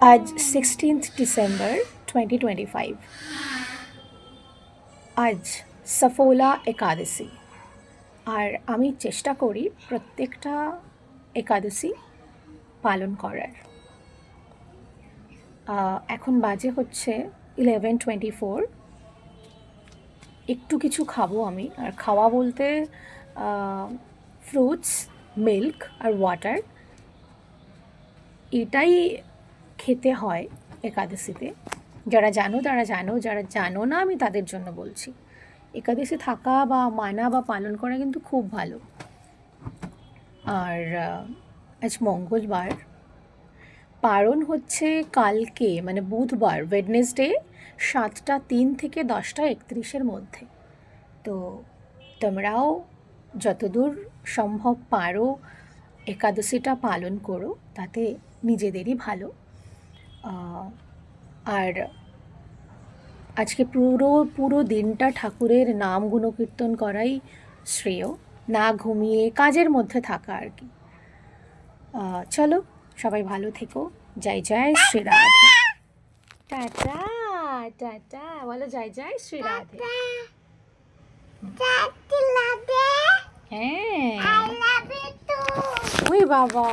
আজ 16th December 2025। আজ সফোলা একাদশী। আর আমি চেষ্টা করি প্রত্যেকটা একাদশী পালন করার। এখন বাজে হচ্ছে 11:24। একটু কিছু খাবো আমি, আর খাওয়া বলতে ফ্রুটস, মিল্ক আর ওয়াটার, এটাই খেতে হয় একাদশীতে। যারা জানো তারা জানো, যারা জানো না আমি তাদের জন্য বলছি। একাদশী থাকা বা মানা বা পালন করা কিন্তু খুব ভালো। আর আজ মঙ্গলবার, পারণ হচ্ছে কালকে মানে বুধবার ওয়েডনেসডে 7:03 থেকে 10:31 মধ্যে। তো তোমরাও যতদূর সম্ভব পারো একাদশীটা পালন করো, তাতে নিজেদেরই ভালো। আর আজকে পুরো দিনটা ঠাকুরের নাম গুণকীর্তন করাই শ্রেয়, না ঘুমিয়ে কাজের মধ্যে থাকা আর কি। চলো, সবাই ভালো থেকো। জয় জয় শ্রী রাধে। টাটা টাটা বলো, জয় জয় শ্রী রাধে। হ্যাঁ, ওই বাবা।